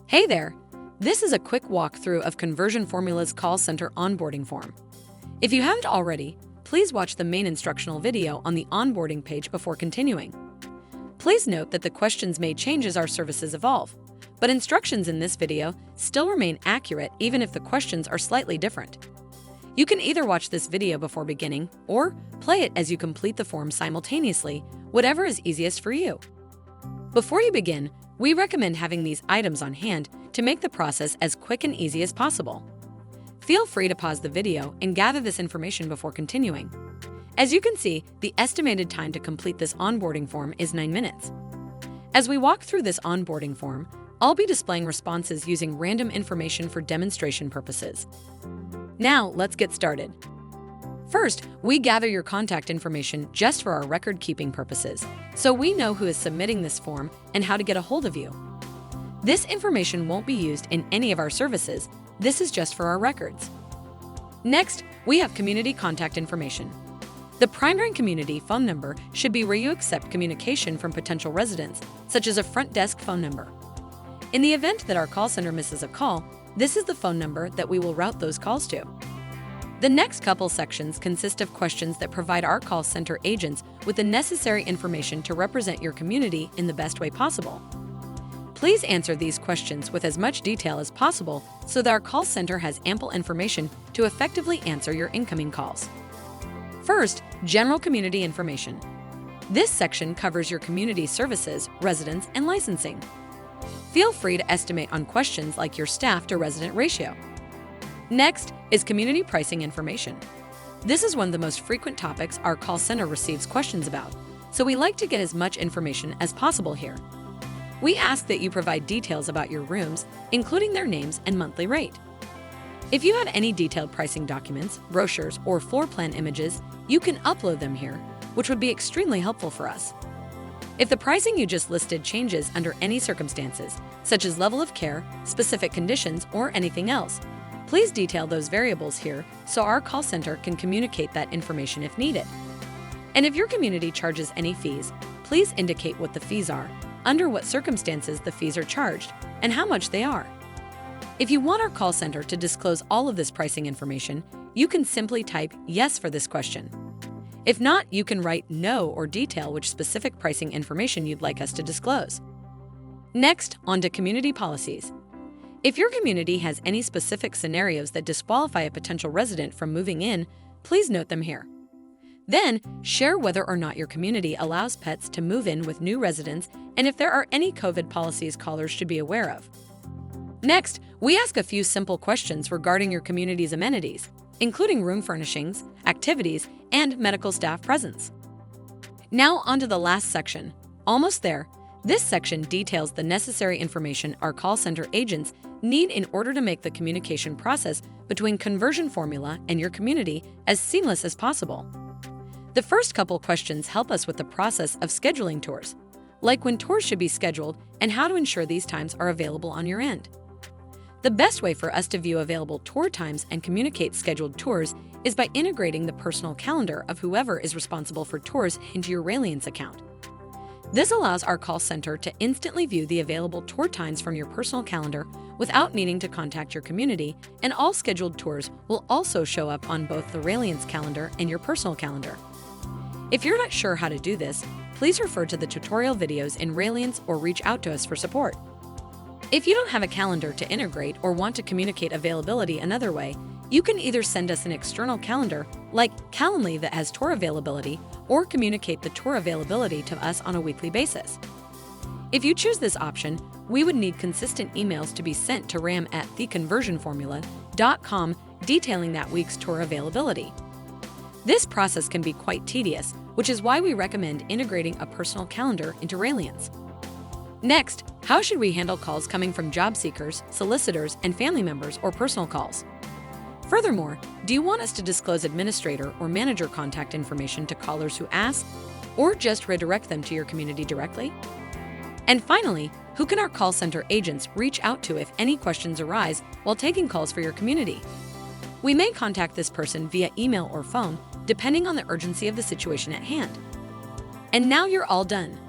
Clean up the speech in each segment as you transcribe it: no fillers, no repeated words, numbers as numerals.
Hey there! This is a quick walkthrough of ConversionFormula's call center onboarding form. If you haven't already, please watch the main instructional video on the onboarding page before continuing. Please note that the questions may change as our services evolve, but instructions in this video still remain accurate even if the questions are slightly different. You can either watch this video before beginning or play it as you complete the form simultaneously, whatever is easiest for you. Before you begin, we recommend having these items on hand to make the process as quick and easy as possible. Feel free to pause the video and gather this information before continuing. As you can see, the estimated time to complete this onboarding form is 9 minutes. As we walk through this onboarding form, I'll be displaying responses using random information for demonstration purposes. Now, let's get started. First, we gather your contact information just for our record-keeping purposes, so we know who is submitting this form and how to get a hold of you. This information won't be used in any of our services. This is just for our records. Next, we have community contact information. The primary community phone number should be where you accept communication from potential residents, such as a front desk phone number. In the event that our call center misses a call, this is the phone number that we will route those calls to. The next couple sections consist of questions that provide our call center agents with the necessary information to represent your community in the best way possible. Please answer these questions with as much detail as possible so that our call center has ample information to effectively answer your incoming calls. First, general community information. This section covers your community services, residents, and licensing. Feel free to estimate on questions like your staff to resident ratio. Next is community pricing information. This is one of the most frequent topics our call center receives questions about, so we like to get as much information as possible here. We ask that you provide details about your rooms, including their names and monthly rate. If you have any detailed pricing documents, brochures, or floor plan images, you can upload them here, which would be extremely helpful for us. If the pricing you just listed changes under any circumstances, such as level of care, specific conditions, or anything else, please detail those variables here so our call center can communicate that information if needed. And if your community charges any fees, please indicate what the fees are, under what circumstances the fees are charged, and how much they are. If you want our call center to disclose all of this pricing information, you can simply type yes for this question. If not, you can write no or detail which specific pricing information you'd like us to disclose. Next, on to community policies. If your community has any specific scenarios that disqualify a potential resident from moving in, please note them here. Then, share whether or not your community allows pets to move in with new residents and if there are any COVID policies callers should be aware of. Next, we ask a few simple questions regarding your community's amenities, including room furnishings, activities, and medical staff presence. Now on to the last section. Almost there. This section details the necessary information our call center agents need in order to make the communication process between ConversionFormula and your community as seamless as possible. The first couple questions help us with the process of scheduling tours, like when tours should be scheduled and how to ensure these times are available on your end. The best way for us to view available tour times and communicate scheduled tours is by integrating the personal calendar of whoever is responsible for tours into your Raliance account. This allows our call center to instantly view the available tour times from your personal calendar without needing to contact your community, and all scheduled tours will also show up on both the Raliance calendar and your personal calendar. If you're not sure how to do this, please refer to the tutorial videos in Raliance or reach out to us for support. If you don't have a calendar to integrate or want to communicate availability another way, you can either send us an external calendar, like Calendly that has tour availability, or communicate the tour availability to us on a weekly basis. If you choose this option, we would need consistent emails to be sent to ram@theconversionformula.com detailing that week's tour availability. This process can be quite tedious, which is why we recommend integrating a personal calendar into Raliance. Next, how should we handle calls coming from job seekers, solicitors, and family members or personal calls? Furthermore, do you want us to disclose administrator or manager contact information to callers who ask, or just redirect them to your community directly? And finally, who can our call center agents reach out to if any questions arise while taking calls for your community? We may contact this person via email or phone, depending on the urgency of the situation at hand. And now you're all done.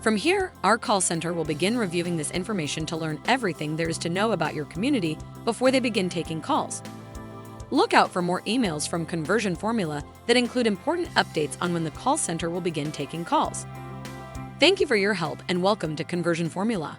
From here, our call center will begin reviewing this information to learn everything there is to know about your community before they begin taking calls. Look out for more emails from Conversion Formula that include important updates on when the call center will begin taking calls. Thank you for your help and welcome to Conversion Formula.